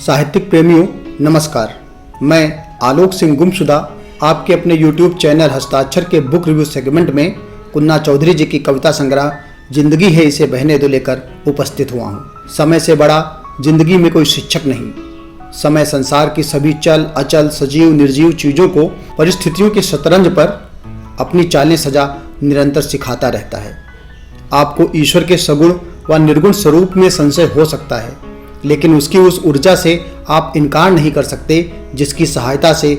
साहित्यिक प्रेमियों नमस्कार। मैं आलोक सिंह गुमशुदा आपके अपने YouTube चैनल हस्ताक्षर के बुक रिव्यू सेगमेंट में कुन्ना चौधरी जी की कविता संग्रह जिंदगी है इसे बहने दो लेकर उपस्थित हुआ हूँ। समय से बड़ा जिंदगी में कोई शिक्षक नहीं। समय संसार की सभी चल अचल सजीव निर्जीव चीज़ों को परिस्थितियों के शतरंज पर अपनी चालें सजा निरंतर सिखाता रहता है। आपको ईश्वर के सगुण व निर्गुण स्वरूप में संशय हो सकता है, लेकिन उसकी उस ऊर्जा से आप इनकार नहीं कर सकते जिसकी सहायता से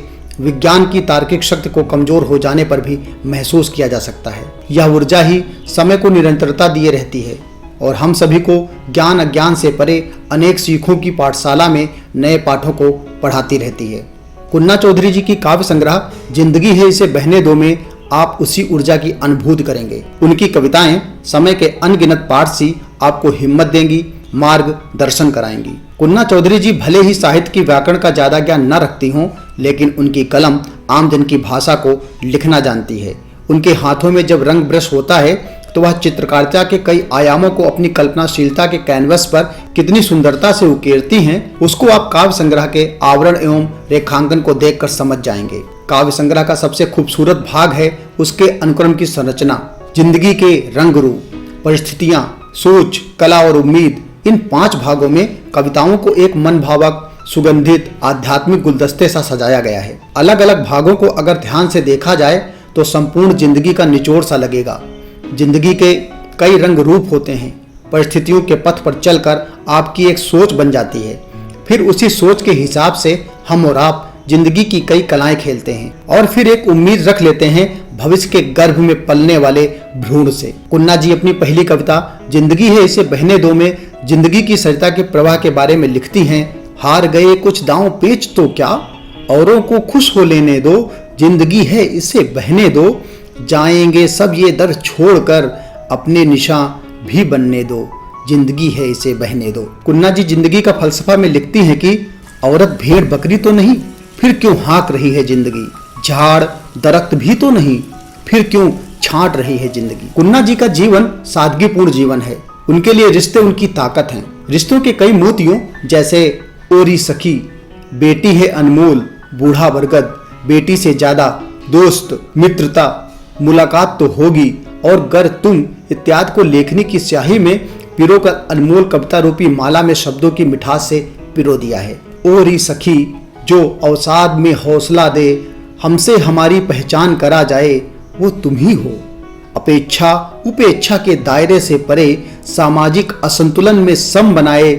विज्ञान की तार्किक शक्ति को कमजोर हो जाने पर भी महसूस किया जा सकता है। यह ऊर्जा ही समय को निरंतरता दिए रहती है और हम सभी को ज्ञान अज्ञान से परे अनेक सीखों की पाठशाला में नए पाठों को पढ़ाती रहती है। कुन्ना चौधरी जी की काव्य संग्रह जिंदगी है इसे बहने दो में आप उसी ऊर्जा की अनुभूति करेंगे। उनकी कविताएं समय के अनगिनत पाठ सी आपको हिम्मत देंगी, मार्ग दर्शन कराएंगी। कुन्ना चौधरी जी भले ही साहित्य की व्याकरण का ज्यादा ज्ञान न रखती हों, लेकिन उनकी कलम आम जन की भाषा को लिखना जानती है। उनके हाथों में जब रंग ब्रश होता है तो वह चित्रकारिता के कई आयामों को अपनी कल्पनाशीलता के कैनवस पर कितनी सुंदरता से उकेरती हैं, उसको आप काव्य संग्रह के आवरण एवं रेखांकन को देखकर समझ जाएंगे। काव्य संग्रह का सबसे खूबसूरत भाग है उसके अनुक्रम की संरचना। जिंदगी के रंग रूप, परिस्थितियां, सोच, कला और उम्मीद, इन 5 भागों में कविताओं को एक मन भावक सुगंधित आध्यात्मिक गुलदस्ते सा सजाया गया है। अलग अलग भागों को अगर ध्यान से देखा जाए तो संपूर्ण जिंदगी का निचोड़ सा लगेगा। जिंदगी के कई रंग रूप होते हैं। परिस्थितियों के पथ पर चलकर आपकी एक सोच बन जाती है, फिर उसी सोच के हिसाब से हम और आप जिंदगी की कई कलाएं खेलते हैं और फिर एक उम्मीद रख लेते हैं भविष्य के गर्भ में पलने वाले भ्रूण से। कुन्ना जी अपनी पहली कविता जिंदगी है इसे बहने दो में जिंदगी की सरिता के प्रवाह के बारे में लिखती हैं। हार गए कुछ दांव पेच तो क्या, औरों को खुश हो लेने दो, जिंदगी है इसे बहने दो, जाएंगे सब ये दर छोड़कर, अपने निशान भी बनने दो, जिंदगी है इसे बहने दो। कुन्ना जी जिंदगी का फलसफा में लिखती हैं कि औरत भेड़ बकरी तो नहीं, फिर क्यों हाँक रही है जिंदगी, झाड़ दरख्त भी तो नहीं, फिर क्यों छांट रही है जिंदगी। कुन्ना जी का जीवन सादगीपूर्ण जीवन है। उनके लिए रिश्ते उनकी ताकत हैं। रिश्तों के कई मोतियों जैसे ओरी सखी, बेटी है अनमोल, बूढ़ा बरगद, बेटी से ज्यादा, दोस्त, मित्रता, मुलाकात तो होगी और गर तुम इत्यादि को लेखनी की स्याही में पिरोकर अनमोल कविता रूपी माला में शब्दों की मिठास से पिरो दिया है। ओरी सखी जो अवसाद में हौसला दे, हमसे हमारी पहचान करा जाए, वो तुम ही हो। अपेक्षा उपेक्षा के दायरे से परे सामाजिक असंतुलन में सम बनाए,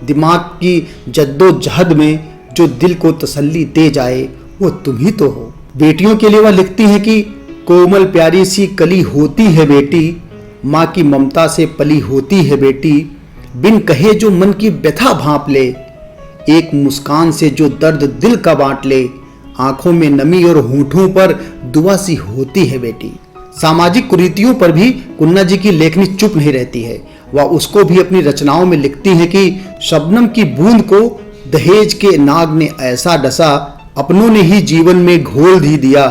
दिमाग की जद्दोजहद में जो दिल को तसल्ली दे जाए, वो तुम ही तो हो। बेटियों के लिए वह लिखती है कि कोमल प्यारी सी कली होती है बेटी, माँ की ममता से पली होती है बेटी, बिन कहे जो मन की व्यथा भांप ले, एक मुस्कान से जो दर्द दिल का बांट ले, आंखों में नमी और होठों पर दुआ सी होती है बेटी। सामाजिक कुरीतियों पर भी कुन्ना जी की लेखनी चुप नहीं रहती है। वह उसको भी अपनी रचनाओं में लिखती है कि शबनम की बूंद को दहेज के नाग ने ऐसा डसा, अपनों ने ही जीवन में घोल दी दिया,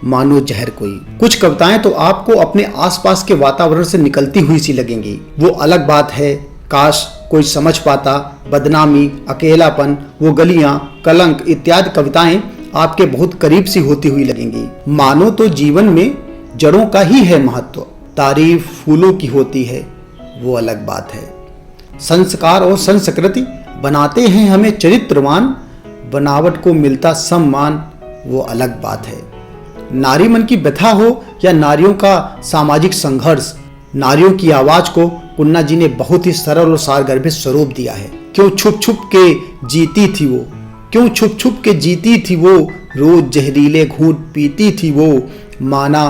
मानो जहर कोई। कुछ कविताएं तो आपको अपने आसपास के वातावरण से निकलती हुई सी लगेंगी। वो अलग बात है, काश कोई समझ पाता, बदनामी, अकेलापन, वो गलियां, कलंक इत्यादि कविताएं आपके बहुत करीब सी होती हुई लगेंगी। मानो तो जीवन में जड़ों का ही है महत्व, तारीफ फूलों की होती है, वो अलग बात है। संस्कार और संस्कृति बनाते हैं हमें चरित्रवान, बनावट को मिलता सम्मान, वो अलग बात है। नारी मन की व्यथा हो या नारियों का सामाजिक संघर्ष, नारियों की आवाज को कुन्ना जी ने बहुत ही सरल और सारगर्भित स्वरूप दिया है। क्यों छुप छुप के जीती थी वो, क्यों छुप छुप के जीती थी वो, रोज जहरीले घूंट पीती थी वो, माना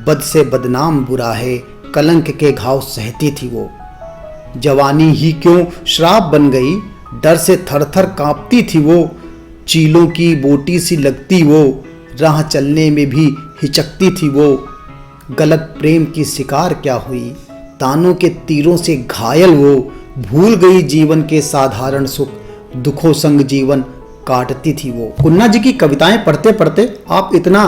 बद से बदनाम बुरा है, कलंक के घाव सहती थी वो। जवानी ही क्यों श्राप बन गई, डर से थर थर कांपती थी वो, चीलों की बोटी सी लगती वो, राह चलने में भी हिचकती थी वो। गलत प्रेम की शिकार क्या हुई, तानों के तीरों से घायल वो, भूल गई जीवन के साधारण सुख, दुखों संग जीवन काटती थी वो। कुन्ना जी की कविताएं पढ़ते पढ़ते आप इतना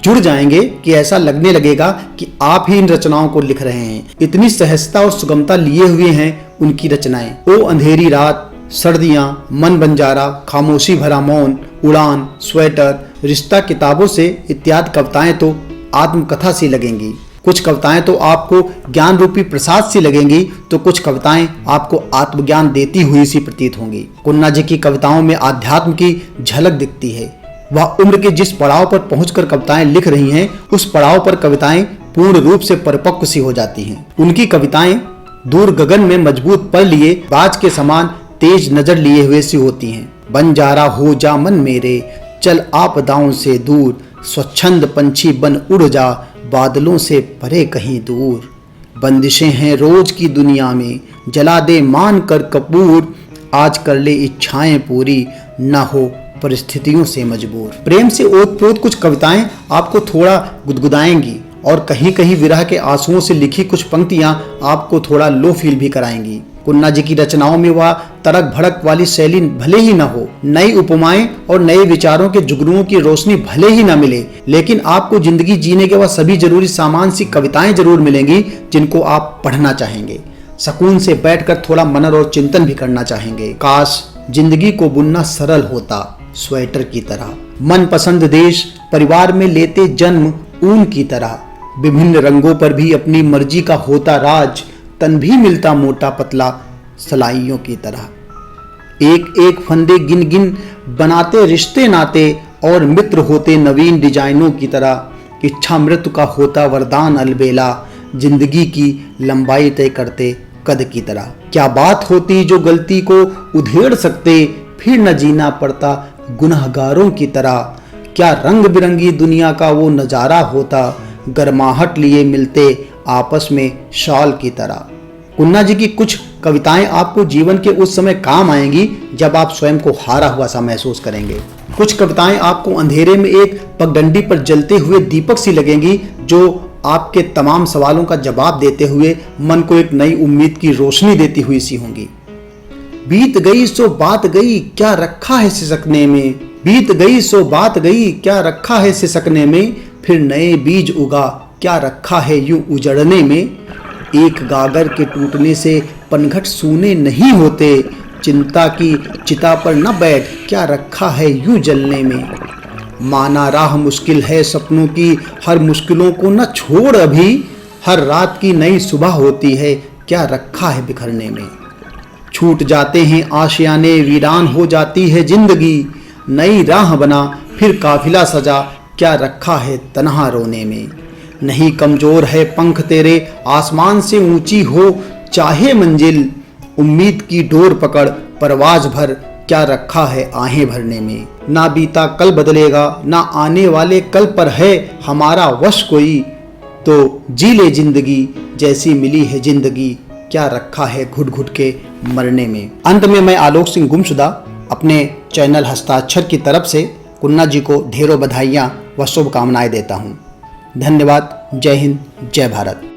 जुड़ जाएंगे कि ऐसा लगने लगेगा कि आप ही इन रचनाओं को लिख रहे हैं। इतनी सहजता और सुगमता लिए हुए हैं उनकी रचनाएं। ओ अंधेरी रात, सर्दियाँ, मन बंजारा, खामोशी भरा मौन, उड़ान, स्वेटर, रिश्ता किताबों से इत्यादि कविताएं तो आत्मकथा सी लगेंगी। कुछ कविताएं तो आपको ज्ञान रूपी प्रसाद सी लगेंगी, तो कुछ कविताएं आपको आत्मज्ञान देती हुई सी प्रतीत होंगी। कुन्ना जी की कविताओं में आध्यात्म की झलक दिखती है। वह उम्र के जिस पड़ाव पर पहुंचकर कविताएं लिख रही हैं, उस पड़ाव पर कविताएं पूर्ण रूप से परिपक्व सी हो जाती हैं। उनकी कविताएं दूर गगन में मजबूत पर लिए बाज के समान तेज नजर लिए हुए सी होती हैं। बंजारा हो जा मन मेरे, चल आपदाओं से दूर, स्वच्छंद पंछी बन उड़ जा, बादलों से परे कहीं दूर। बंदिशें हैं रोज की दुनिया में, जला दे मान कर कपूर, आज कर ले इच्छाएं पूरी, न हो परिस्थितियों से मजबूर। प्रेम से ओतप्रोत कुछ कविताएं आपको थोड़ा गुदगुदाएंगी और कहीं कहीं विरह के आंसुओं से लिखी कुछ पंक्तियां आपको थोड़ा लो फील भी कराएंगी। कुन्ना जी की रचनाओं में वह तड़क भड़क वाली शैली भले ही न हो, नई उपमाएं और नए विचारों के जुगनुओं की रोशनी भले ही न मिले, लेकिन आपको जिंदगी जीने के वह सभी जरूरी सामान सी कविताएं जरूर मिलेंगी जिनको आप पढ़ना चाहेंगे। सुकून से बैठकर थोड़ा मनन और चिंतन भी करना चाहेंगे। काश जिंदगी को बुनना सरल होता स्वेटर की तरह, मनपसंद देश परिवार में लेते जन्म ऊन की तरह, विभिन्न रंगों पर भी अपनी मर्जी का होता राज, तन भी मिलता मोटा पतला सलाइयों की तरह। एक एक फंदे गिन गिन बनाते रिश्ते नाते, और मित्र होते नवीन डिजाइनों की तरह। इच्छा मृत्यु का होता वरदान अलबेला, जिंदगी की लंबाई तय करते कद की तरह। क्या बात होती जो गलती को उधेड़ सकते, फिर न जीना पड़ता गुनहगारों की तरह। क्या रंग बिरंगी दुनिया का वो नजारा होता, गर्माहट लिए मिलते आपस में शॉल की तरह। कुन्ना जी की कुछ कविताएं आपको जीवन के उस समय काम आएंगी जब आप स्वयं को हारा हुआ सा महसूस करेंगे। कुछ कविताएं आपको अंधेरे में एक पगडंडी पर जलते हुए दीपक सी लगेंगी, जो आपके तमाम सवालों का जवाब देते हुए मन को एक नई उम्मीद की रोशनी देती हुई सी होंगी। बीत गई सो बात गई, क्या रखा है सिसकने में, बीत गई सो बात गई, क्या रखा है सिसकने में, फिर नए बीज उगा, क्या रखा है यूं उजड़ने में। एक गागर के टूटने से पनघट सूने नहीं होते, चिंता की चिता पर न बैठ, क्या रखा है यूं जलने में। माना राह मुश्किल है सपनों की, हर मुश्किलों को न छोड़ अभी, हर रात की नई सुबह होती है, क्या रखा है बिखरने में। छूट जाते हैं आशियाने, वीरान हो जाती है जिंदगी, नई राह बना फिर काफिला सजा, क्या रखा है तन्हा रोने में। नहीं कमजोर है पंख तेरे, आसमान से ऊंची हो चाहे मंजिल, उम्मीद की डोर पकड़ परवाज भर, क्या रखा है आहें भरने में। ना बीता कल बदलेगा, ना आने वाले कल पर है हमारा वश कोई, तो जी ले जिंदगी जैसी मिली है जिंदगी, क्या रखा है घुट घुट के मरने में। अंत में मैं आलोक सिंह गुमशुदा अपने चैनल हस्ताक्षर की तरफ से कुन्ना जी को ढेरों बधाइयाँ व शुभकामनाएं देता हूँ। धन्यवाद। जय हिंद, जय भारत।